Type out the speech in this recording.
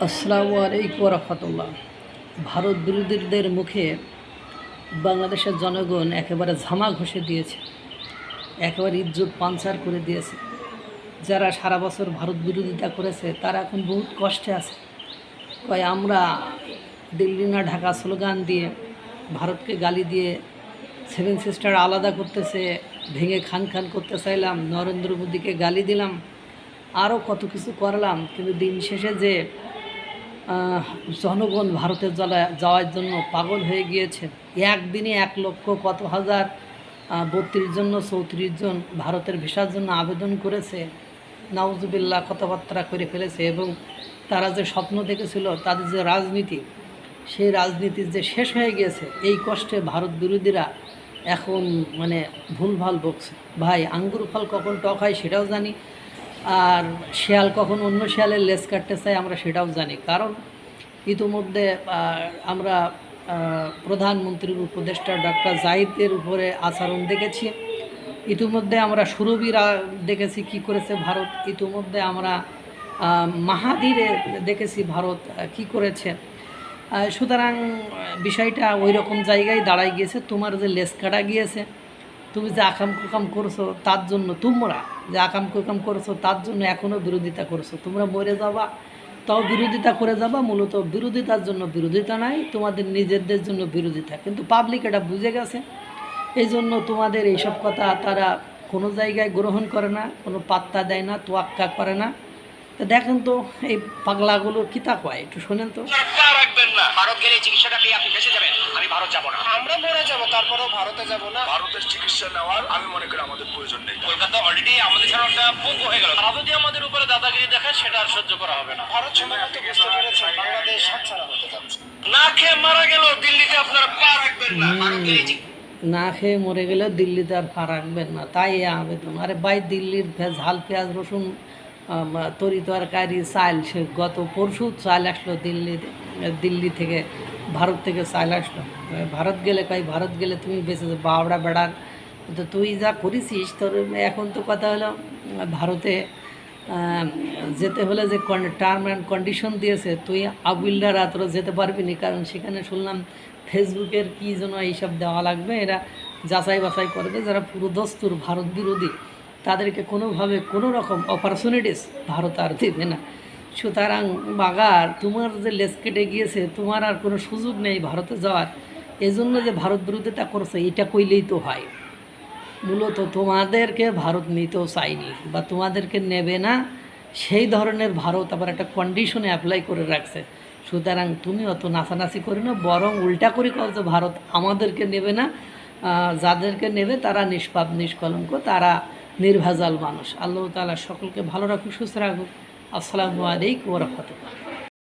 আসসালামু আলাইকুম রহমতুল্লাহ। ভারত বিরোধীদের মুখে বাংলাদেশের জনগণ একেবারে ঝামা ঘষে দিয়েছে, একেবারে ইজ্জত পাঞ্চার করে দিয়েছে। যারা সারা বছর ভারত বিরোধিতা করেছে তারা এখন বহুত কষ্টে আছে। কয় আমরা দিল্লি না ঢাকা স্লোগান দিয়ে ভারতকে গালি দিয়ে সেভেন সিস্টার আলাদা করতেছে, ভেঙে খান খান করতে চাইলাম, নরেন্দ্র মোদীকে গালি দিলাম, আরও কত কিছু করলাম, কিন্তু দিন শেষে যে জনগণ ভারতে যাওয়ার জন্য পাগল হয়ে গিয়েছে। একদিনে 1,00,000 কত হাজার 32 জন 34 জন ভারতের ভিসার জন্য আবেদন করেছে। নাউজুবিল্লাহ কথাবার্তা করে ফেলেছে এবং তারা যে স্বপ্ন দেখেছিল, তাদের যে রাজনীতি, সেই রাজনীতির যে শেষ হয়ে গিয়েছে। এই কষ্টে ভারত বিরোধীরা এখন মানে ভুলভাল বকছে। ভাই, আঙ্গুর ফল কখন টক হয় সেটাও জানি, আর শিয়াল কখন অন্য শিয়ালের লেজ কাটতে চায় আমরা সেটাও জানি। কারণ ইতিমধ্যে আমরা প্রধানমন্ত্রীর উপদেষ্টা ডক্টর জাহিদের উপরে আচরণ দেখেছি। ইতিমধ্যে আমরা সুরভীরা দেখেছি কি করেছে ভারত। ইতিমধ্যে আমরা মাহাদিরে দেখেছি ভারত কি করেছে। সুতরাং বিষয়টা ওই রকম জায়গায় দাঁড়ায় গিয়েছে। তোমার যে লেজ কাটা গিয়েছে, তুমি যে আকাম কুকাম করছো তার জন্য, তোমরা যে আকাম কুকাম করছো তার জন্য এখনও বিরোধিতা করছো। তোমরা মরে যাবা, তাও বিরোধিতা করে যাবা। মূলত বিরোধিতার জন্য বিরোধিতা নাই, তোমাদের নিজেদের জন্য বিরোধিতা। কিন্তু পাবলিক এটা বুঝে গেছে, এই জন্য তোমাদের এইসব কথা তারা কোনো জায়গায় গ্রহণ করে না, কোনো পাত্তা দেয় না, তোয়াক্কা করে না। তো দেখেন তো এই পাগলাগুলো কিতা কয়, একটু শোনেন তো। ভারত গেলে চিকিৎসাটা পেয়ে আপনি বেঁচে যাবেন, আমি ভারত যাবো না। আমরা মরে যাবো, তারপরেও ভারতে যাবো না। ভারতের চিকিৎসা নেওয়ার আমি মনে করি আমাদের প্রয়োজন নেই। কলকাতা অলরেডি আমাদের ছাড়া একটা পঙ্গু হয়ে গেল। তারা যদি আমাদের উপরে দাদাগিরি দেখায় সেটা আর সহ্য করা হবে না। ভারত সম্ভবত বুঝতে পেরেছে বাংলাদেশ হাতছাড়া হতে যাচ্ছে। না খেয়ে মারা গেল, দিল্লিতে আপনারা পা রাখবেন না। ভারত গেলে না খেয়ে মরে গেলেও দিল্লিতে আর পা রাখবেন না, তাই এ আবেদন। আরে ভাই, দিল্লির ঝাল পেঁয়াজ রসুন তরি তরকারি চাল, সে গত পরশু চাল আসলো দিল্লি থেকে, ভারত থেকে চাল আসলো। ভারত গেলে ভারত গেলে তুমি বেঁচে বাবড়া বেড়ার। তো তুই যা করেছিস তোর এখন তো কথা হলো, ভারতে যেতে হলে যে টার্ম অ্যান্ড কন্ডিশন দিয়েছে, তুই আবুল্লারা তোরা যেতে পারবি না। কারণ সেখানে শুনলাম ফেসবুকের কী যেন এইসব দেওয়া লাগবে, এরা যাচাই বাছাই করবে। যারা পুরো দস্তুর ভারত বিরোধী তাদেরকে কোনোভাবে কোনো রকম অপরচুনিটিস ভারত আর দেবে না। সুতরাং বাগার, তোমার যে লেজ কেটে গিয়েছে, তোমার আর কোনো সুযোগ নেই ভারতে যাওয়ার। এজন্য যে ভারত বিরোধিতা করছে এটা কইলেই তো হয়। মূলত তোমাদেরকে ভারত নিতেও চাইনি বা তোমাদেরকে নেবে না, সেই ধরনের ভারত আবার একটা কন্ডিশনে অ্যাপ্লাই করে রাখছে। সুতরাং তুমি অত নাচানাচি করে না, বরং উল্টা করে কও যে ভারত আমাদেরকে নেবে না। যাদেরকে নেবে তারা নিষ্পাপ নিষ্কলঙ্ক, তারা নির্ভেজাল মানুষ। আল্লাহ তাআলা সকলকে ভালো রাখুক, সুস্থ রাখুক। আসসালামু আলাইকুম ওয়া রাহমাতুল্লাহ।